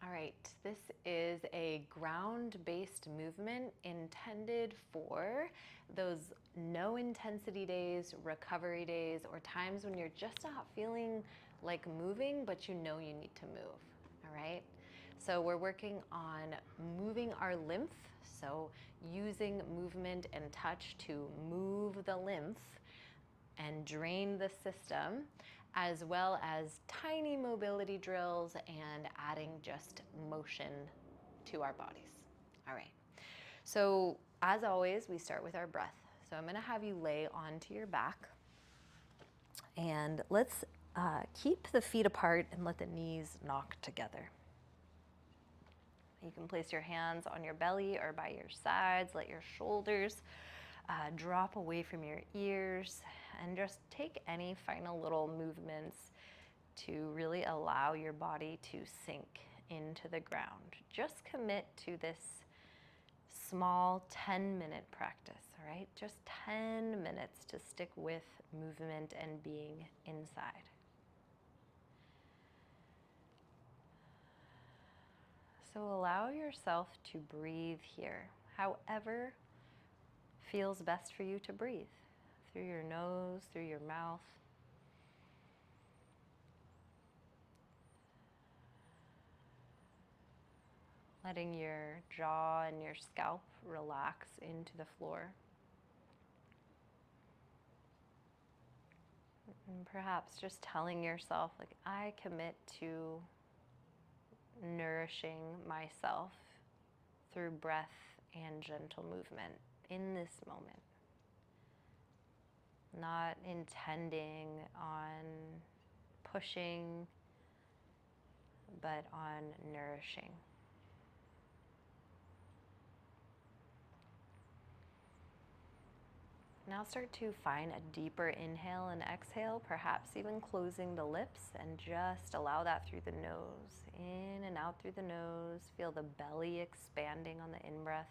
All right, this is a ground-based movement intended for those no intensity days, recovery days, or times when you're just not feeling like moving, but you know you need to move. All right, so we're working on moving our lymph, so using movement and touch to move the lymph and drain the system, as well as tiny mobility drills and adding just motion to our bodies. All right. So, as always, we start with our breath. So, I'm going to have you lay onto your back, and let's keep the feet apart and let the knees knock together. You can place your hands on your belly or by your sides. Let your shoulders drop away from your ears, and just take any final little movements to really allow your body to sink into the ground. Just commit to this small 10-minute practice, all right? Just 10 minutes to stick with movement and being inside. So allow yourself to breathe here, however feels best for you to breathe. Through your nose, through your mouth. Letting your jaw and your scalp relax into the floor. And perhaps just telling yourself, like, I commit to nourishing myself through breath and gentle movement in this moment. Not intending on pushing, but on nourishing. Now start to find a deeper inhale and exhale, perhaps even closing the lips, and just allow that through the nose. In and out through the nose. Feel the belly expanding on the in-breath.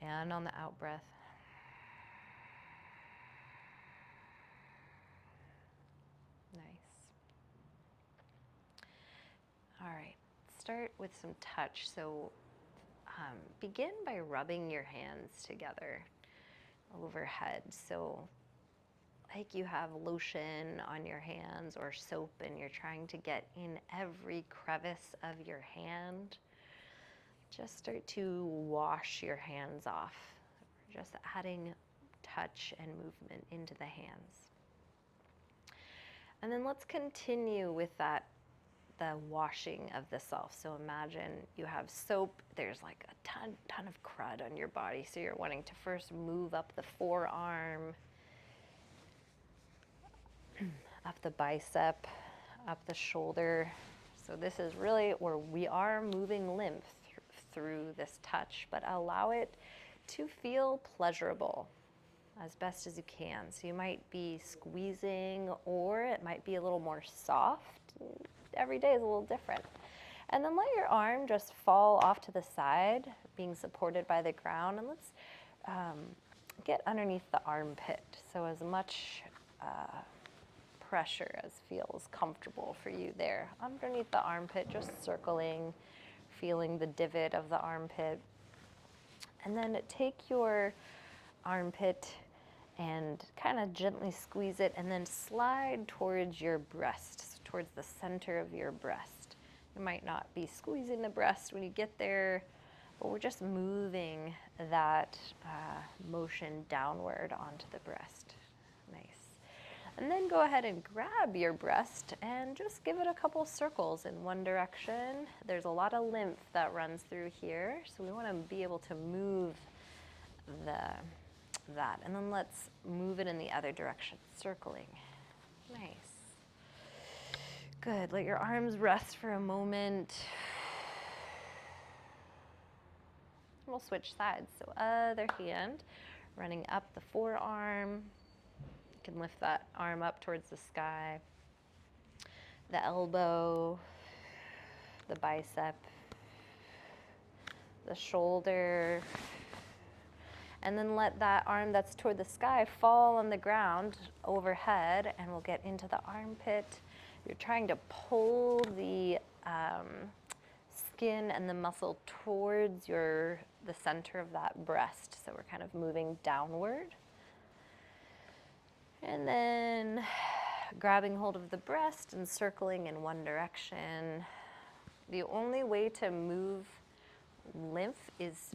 And on the out-breath. Nice. All right, start with some touch. So begin by rubbing your hands together overhead. So like you have lotion on your hands or soap and you're trying to get in every crevice of your hand. Just start to wash your hands off. Just adding touch and movement into the hands. And then let's continue with that, the washing of the self. So imagine you have soap, there's like a ton of crud on your body. So you're wanting to first move up the forearm, up the bicep, up the shoulder. So this is really where we are moving lymph through this touch, but allow it to feel pleasurable as best as you can. So you might be squeezing, or it might be a little more soft. Every day is a little different. And then let your arm just fall off to the side, being supported by the ground. And let's get underneath the armpit. So as much pressure as feels comfortable for you there. Underneath the armpit, just circling, feeling the divot of the armpit. And then take your armpit and kind of gently squeeze it, and then slide towards your breast, towards the center of your breast. You might not be squeezing the breast when you get there, but we're just moving that motion downward onto the breast. Nice. And then go ahead and grab your breast and just give it a couple circles in one direction. There's a lot of lymph that runs through here, so we want to be able to move that. And then let's move it in the other direction, circling. Nice. Good. Let your arms rest for a moment. We'll switch sides. So other hand, running up the forearm. You can lift that arm up towards the sky. The elbow, the bicep, the shoulder. And then let that arm that's toward the sky fall on the ground overhead, and we'll get into the armpit You're trying to pull the skin and the muscle towards the center of that breast. So we're kind of moving downward. And then grabbing hold of the breast and circling in one direction. The only way to move lymph is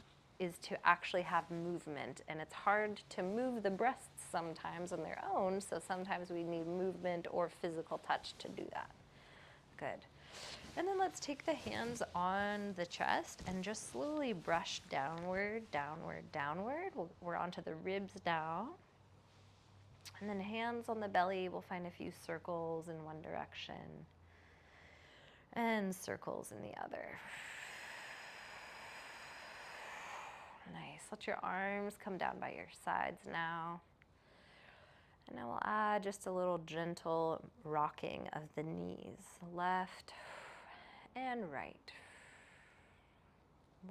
to actually have movement, and it's hard to move the breasts sometimes on their own, so sometimes we need movement or physical touch to do that. Good. And then let's take the hands on the chest and just slowly brush downward, downward, downward. We're onto the ribs now. And then hands on the belly, we'll find a few circles in one direction and circles in the other. Nice. Let your arms come down by your sides now. And now we'll add just a little gentle rocking of the knees, left and right.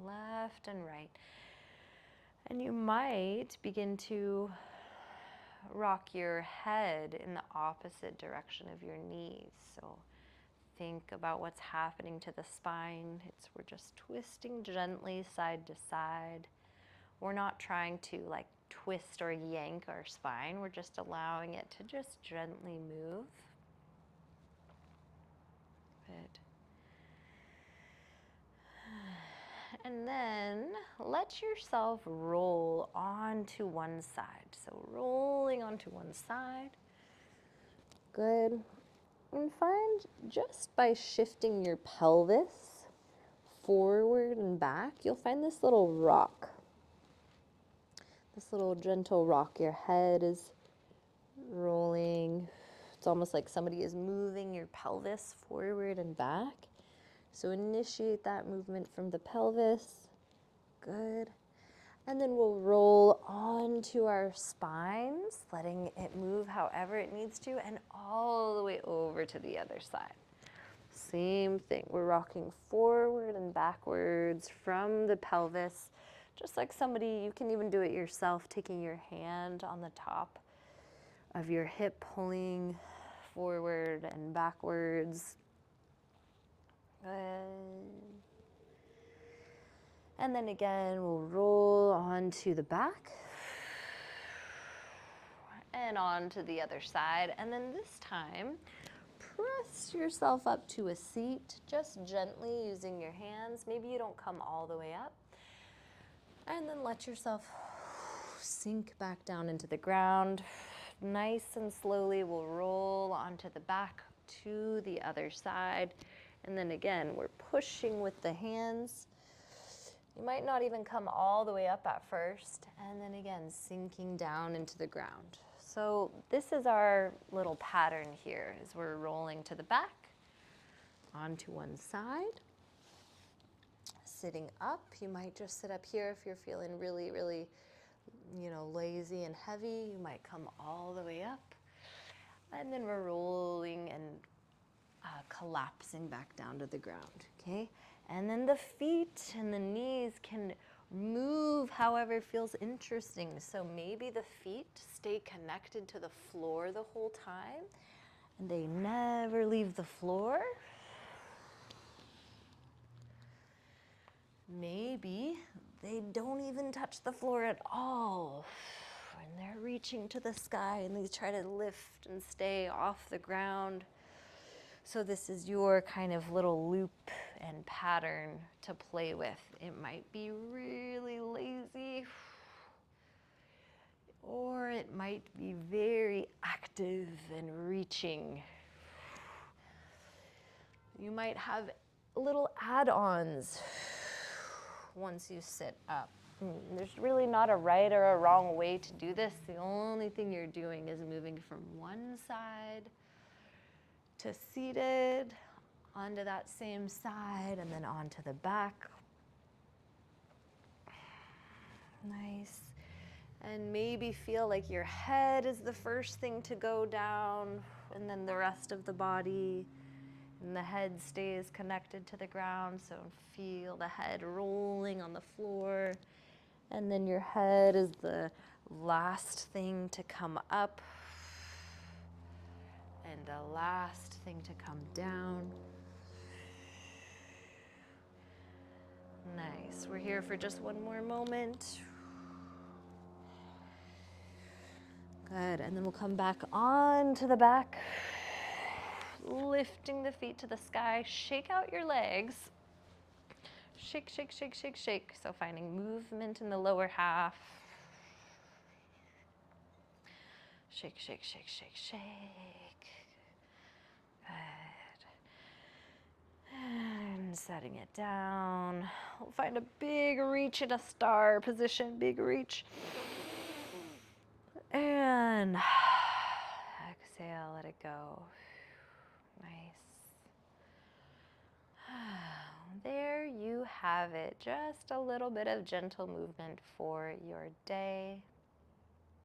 Left and right. And you might begin to rock your head in the opposite direction of your knees. So think about what's happening to the spine. We're just twisting gently side to side. We're not trying to like twist or yank our spine. We're just allowing it to just gently move. Good. And then let yourself roll onto one side. So rolling onto one side. Good. And find just by shifting your pelvis forward and back, you'll find this little rock. This little gentle rock. Your head is rolling. It's almost like somebody is moving your pelvis forward and back. So initiate that movement from the pelvis. Good. And then we'll roll onto our spines, letting it move however it needs to, and all the way over to the other side. Same thing. We're rocking forward and backwards from the pelvis, just like somebody, you can even do it yourself, taking your hand on the top of your hip, pulling forward and backwards. Good. And then again, we'll roll onto the back and onto the other side. And then this time, press yourself up to a seat, just gently using your hands. Maybe you don't come all the way up. And then let yourself sink back down into the ground. Nice and slowly, we'll roll onto the back to the other side. And then again, we're pushing with the hands. You might not even come all the way up at first. And then again, sinking down into the ground. So this is our little pattern here, as we're rolling to the back, onto one side. Sitting up, you might just sit up here if you're feeling really, really, lazy and heavy. You might come all the way up. And then we're rolling and collapsing back down to the ground, okay? And then the feet and the knees can move however feels interesting. So maybe the feet stay connected to the floor the whole time and they never leave the floor. Maybe they don't even touch the floor at all. And they're reaching to the sky and they try to lift and stay off the ground. So this is your kind of little loop and pattern to play with. It might be really lazy, or it might be very active and reaching. You might have little add-ons once you sit up. There's really not a right or a wrong way to do this. The only thing you're doing is moving from one side to seated, onto that same side, and then onto the back. Nice. And maybe feel like your head is the first thing to go down, and then the rest of the body. And the head stays connected to the ground, so feel the head rolling on the floor. And then your head is the last thing to come up. And the last thing to come down. Nice. We're here for just one more moment. Good. And then we'll come back onto the back, lifting the feet to the sky. Shake out your legs. Shake, shake, shake, shake, shake. So finding movement in the lower half. Shake, shake, shake, shake, shake. Good. And setting it down. We'll find a big reach in a star position. Big reach. And exhale, let it go. Nice. There you have it. Just a little bit of gentle movement for your day.